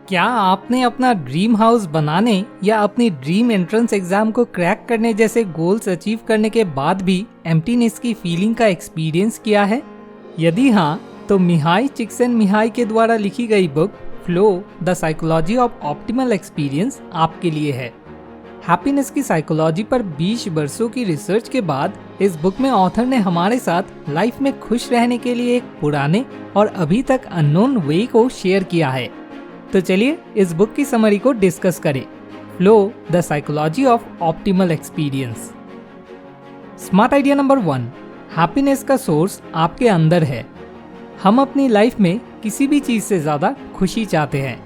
क्या आपने अपना ड्रीम हाउस बनाने या अपनी ड्रीम एंट्रेंस एग्जाम को क्रैक करने जैसे गोल्स अचीव करने के बाद भी एम्प्टीनेस की फीलिंग का एक्सपीरियंस किया है? यदि हाँ, तो मिहाई चिक्सन-मिहाई के द्वारा लिखी गई book flow the psychology of optimal experience आपके लिए है। हैप्पीनेस की साइकोलॉजी पर 20 वर्षों की रिसर्च के बाद इस बुक में ऑथर ने हमारे साथ लाइफ में खुश रहने के लिए एक पुराने और अभी तक अननोन वे को शेयर किया है। तो चलिए इस बुक की समरी को डिस्कस करें। Flow the psychology of optimal experience. Smart idea number 1, happiness का सोर्स आपके अंदर है। हम अपनी लाइफ में किसी भी चीज से ज्यादा खुशी चाहते हैं।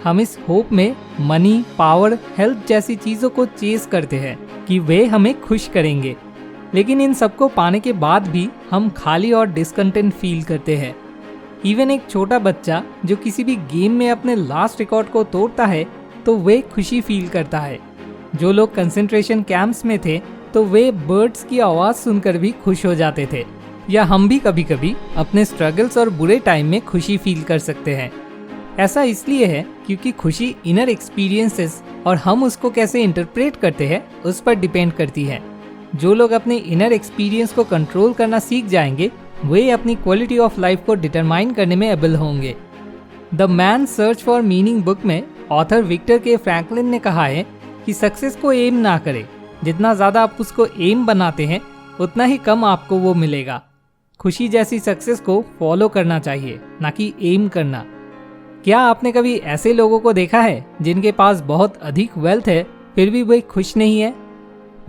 हम इस होप में मनी, पावर, हेल्थ जैसी चीजों को चेस करते हैं कि वे हमें खुश करेंगे, लेकिन इन सबको पाने के बाद भी हम खाली और डिसकंटेंट फील करते हैं। इवन एक छोटा बच्चा जो किसी भी गेम में अपने लास्ट रिकॉर्ड को तोड़ता है तो वे खुशी फील करता है। जो लोग कंसंट्रेशन कैंप्स में थे तो वे बर्ड्स की आवाज सुनकर भी खुश हो जाते थे। या हम भी कभी कभी अपने स्ट्रगल्स और बुरे टाइम में खुशी फील कर सकते हैं। ऐसा इसलिए है क्योंकि खुशी इनर एक्सपीरियंसेस और हम उसको कैसे इंटरप्रेट करते हैं उस पर डिपेंड करती है। जो लोग अपने इनर एक्सपीरियंस को कंट्रोल करना सीख जाएंगे वे अपनी क्वालिटी ऑफ लाइफ को डिटरमाइन करने में एबल होंगे। The man search for meaning book में ऑथर विक्टर के फ्रैंकलिन ने कहा है कि सक्सेस को एम ना करें। जितना ज़्यादा आप उसको एम बनाते हैं उतना ही कम आपको वो मिलेगा। खुशी जैसी सक्सेस को फॉलो करना चाहिए, ना कि एम करना। क्या आपने कभी ऐसे लोगों को देखा है जिनके पास बहुत अधिक वेल्थ है फिर भी वे खुश नहीं है?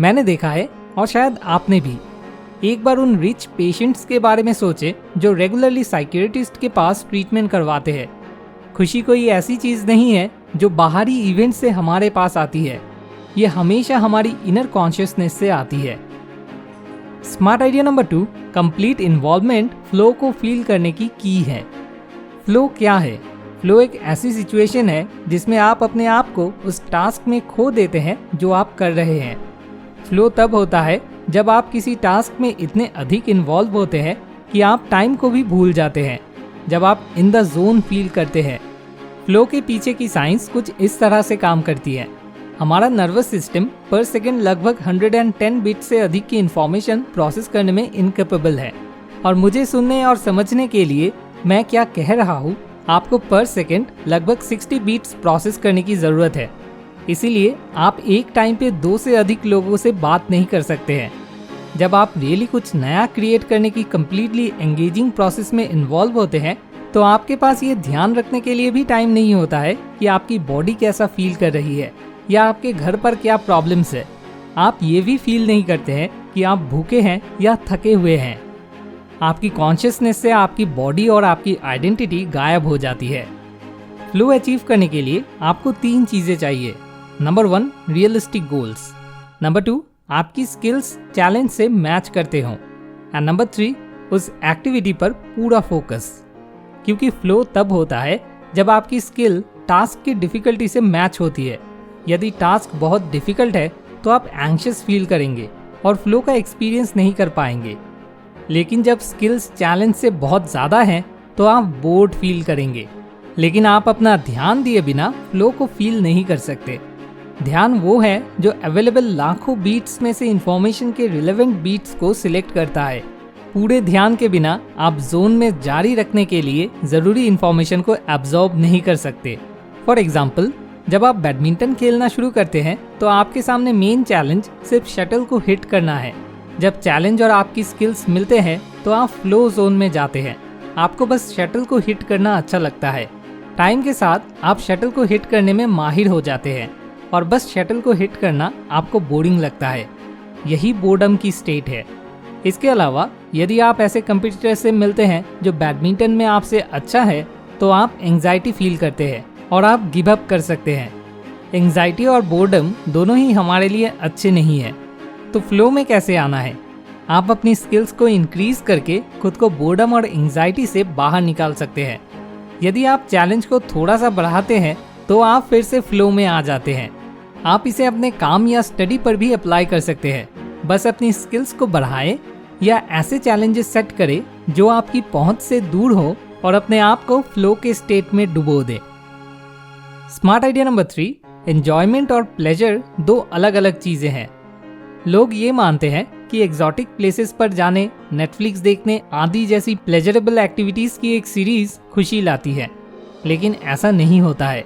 मैंने देखा है और शायद आपने भी। एक बार उन रिच पेशेंट्स के बारे में सोचे जो रेगुलरली साइकियाट्रिस्ट के पास ट्रीटमेंट करवाते हैं। खुशी कोई ऐसी चीज नहीं है जो बाहरी इवेंट से हमारे पास आती है, ये हमेशा हमारी इनर कॉन्शियसनेस से आती है। Smart idea number 2, complete involvement flow को फील करने की है। फ्लो क्या है? फ्लो एक ऐसी सिचुएशन है जिसमें आप अपने आप को उस टास्क में खो देते हैं जो आप कर रहे हैं। फ्लो तब होता है जब आप किसी टास्क में इतने अधिक इन्वॉल्व होते हैं कि आप टाइम को भी भूल जाते हैं, जब आप इन द जोन फील करते हैं। फ्लो के पीछे की साइंस कुछ इस तरह से काम करती है। हमारा नर्वस सिस्टम पर सेकंड लगभग 110 बिट से अधिक की इंफॉर्मेशन प्रोसेस करने में इनकेपेबल है, और मुझे सुनने और समझने के लिए मैं क्या कह रहा हूँ आपको पर सेकंड लगभग 60 बीट्स प्रोसेस करने की ज़रूरत है। इसीलिए आप एक टाइम पे 2 से अधिक लोगों से बात नहीं कर सकते हैं। जब आप रियली कुछ नया क्रिएट करने की कम्प्लीटली एंगेजिंग प्रोसेस में इन्वॉल्व होते हैं तो आपके पास ये ध्यान रखने के लिए भी टाइम नहीं होता है कि आपकी बॉडी कैसा फील कर रही है या आपके घर पर क्या प्रॉब्लम्स है। आप ये भी फील नहीं करते हैं कि आप भूखे हैं या थके हुए हैं। आपकी कॉन्शियसनेस से आपकी बॉडी और आपकी आइडेंटिटी गायब हो जाती है। फ्लो अचीव करने के लिए आपको 3 चीज़ें चाहिए। Number 1, realistic goals. नंबर 2, आपकी स्किल्स चैलेंज से मैच करते हों। एंड नंबर 3, उस एक्टिविटी पर पूरा फोकस। क्योंकि फ्लो तब होता है जब आपकी स्किल टास्क की डिफिकल्टी से मैच होती है। यदि टास्क बहुत डिफिकल्ट है तो आप एंग्शियस फील करेंगे और फ्लो का एक्सपीरियंस नहीं कर पाएंगे। लेकिन जब स्किल्स चैलेंज से बहुत ज़्यादा हैं तो आप बोर्ड फील करेंगे, लेकिन आप अपना ध्यान दिए बिना फ्लो को फील नहीं कर सकते। ध्यान वो है जो अवेलेबल लाखों बीट्स में से इंफॉर्मेशन के रिलेवेंट बीट्स को सिलेक्ट करता है। पूरे ध्यान के बिना आप जोन में जारी रखने के लिए ज़रूरी इंफॉर्मेशन को एब्जॉर्ब नहीं कर सकते। फॉर एग्जाम्पल, जब आप बैडमिंटन खेलना शुरू करते हैं तो आपके सामने मेन चैलेंज सिर्फ शटल को हिट करना है। जब चैलेंज और आपकी स्किल्स मिलते हैं तो आप फ्लो जोन में जाते हैं। आपको बस शटल को हिट करना अच्छा लगता है। टाइम के साथ आप शटल को हिट करने में माहिर हो जाते हैं और बस शटल को हिट करना आपको बोरिंग लगता है। यही बोर्डम की स्टेट है। इसके अलावा यदि आप ऐसे कंपटीटर से मिलते हैं जो बैडमिंटन में आपसे अच्छा है तो आप एंग्जाइटी फील करते हैं और आप गिव अप कर सकते हैं। एंग्जाइटी और बोर्डम दोनों ही हमारे लिए अच्छे नहीं है। तो फ्लो में कैसे आना है? आप अपनी स्किल्स को इंक्रीज करके खुद को बोर्डम और एंग्जाइटी से बाहर निकाल सकते हैं। यदि आप चैलेंज को थोड़ा सा बढ़ाते हैं तो आप फिर से फ्लो में आ जाते हैं। आप इसे अपने काम या स्टडी पर भी अप्लाई कर सकते हैं। बस अपनी स्किल्स को बढ़ाएं या ऐसे चैलेंजेस सेट करें जो आपकी पहुंच से दूर हो और अपने आप को फ्लो के स्टेट में डुबो दें। स्मार्ट आइडिया नंबर 3, एंजॉयमेंट और प्लेजर दो अलग अलग चीजें हैं। लोग ये मानते हैं कि एग्जॉटिक प्लेसेस पर जाने, नेटफ्लिक्स देखने आदि जैसी प्लेजरेबल एक्टिविटीज की एक सीरीज खुशी लाती है, लेकिन ऐसा नहीं होता है।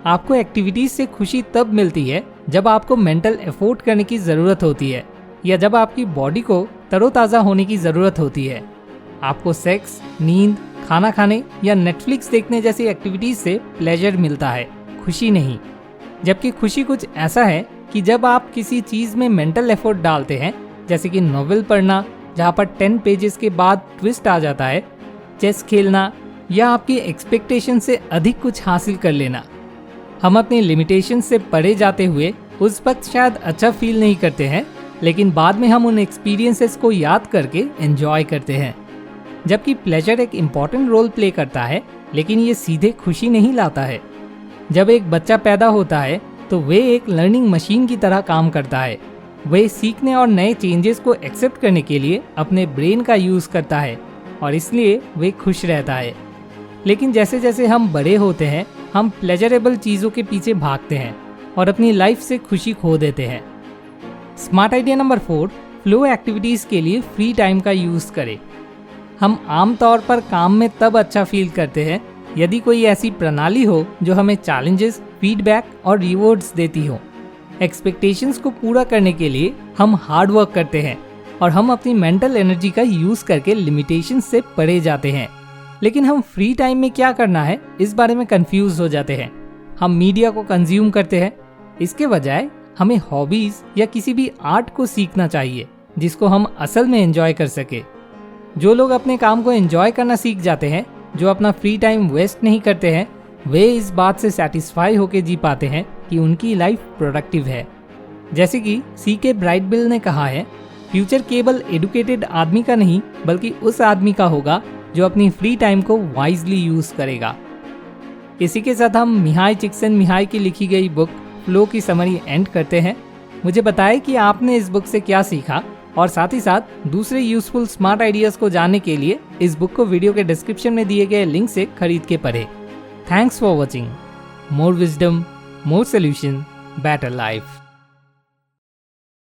आपको एक्टिविटीज से खुशी तब मिलती है जब आपको मेंटल एफोर्ट करने की जरूरत होती है या जब आपकी बॉडी को तरोताज़ा होने की जरूरत होती है। आपको सेक्स, नींद, खाना खाने या नेटफ्लिक्स देखने जैसी एक्टिविटीज से प्लेजर मिलता है, खुशी नहीं। जबकि खुशी कुछ ऐसा है कि जब आप किसी चीज में मेंटल एफर्ट डालते हैं, जैसे कि नॉवेल पढ़ना जहाँ पर 10 पेजेस के बाद ट्विस्ट आ जाता है, चेस खेलना या आपकी एक्सपेक्टेशन से अधिक कुछ हासिल कर लेना। हम अपनी लिमिटेशन से परे जाते हुए उस वक्त शायद अच्छा फील नहीं करते हैं, लेकिन बाद में हम उन एक्सपीरियंसेस को याद करके एंजॉय करते हैं। जबकि प्लेजर एक इम्पॉर्टेंट रोल प्ले करता है, लेकिन ये सीधे खुशी नहीं लाता है। जब एक बच्चा पैदा होता है तो वे एक लर्निंग मशीन की तरह काम करता है। वे सीखने और नए चेंजेस को एक्सेप्ट करने के लिए अपने ब्रेन का यूज़ करता है और इसलिए वे खुश रहता है। लेकिन जैसे जैसे हम बड़े होते हैं, हम प्लेजरेबल चीज़ों के पीछे भागते हैं और अपनी लाइफ से खुशी खो देते हैं। Smart idea number 4, flow activities के लिए फ्री टाइम का यूज़ करें। हम आमतौर पर काम में तब अच्छा फील करते हैं यदि कोई ऐसी प्रणाली हो जो हमें चैलेंजेस, फीडबैक और रिवॉर्ड्स देती हो। एक्सपेक्टेशंस को पूरा करने के लिए हम हार्ड वर्क करते हैं और हम अपनी मेंटल एनर्जी का यूज़ करके लिमिटेशंस से परे जाते हैं। लेकिन हम फ्री टाइम में क्या करना है इस बारे में कंफ्यूज हो जाते हैं। हम मीडिया को कंज्यूम करते हैं। इसके बजाय हमें हॉबीज या किसी भी आर्ट को सीखना चाहिए जिसको हम असल में एंजॉय कर सके। जो लोग अपने काम को एंजॉय करना सीख जाते हैं, जो अपना फ्री टाइम वेस्ट नहीं करते हैं, वे इस बात से सेटिस्फाई होकर जी पाते हैं कि उनकी लाइफ प्रोडक्टिव है। जैसे कि C.K. ब्राइटबिल ने कहा है, फ्यूचर केवल एडुकेटेड आदमी का नहीं बल्कि उस आदमी का होगा जो अपनी फ्री टाइम को वाइजली यूज करेगा। इसी के साथ हम मिहाई चिक्सन-मिहाई की लिखी गई बुक फ्लो की समरी एंड करते हैं। मुझे बताएं कि आपने इस बुक से क्या सीखा और साथ ही साथ दूसरे यूजफुल स्मार्ट आइडियाज को जानने के लिए इस बुक को वीडियो के डिस्क्रिप्शन में दिए गए लिंक से खरीद के पढ़ें। Thanks for watching. More wisdom, more solution, better life.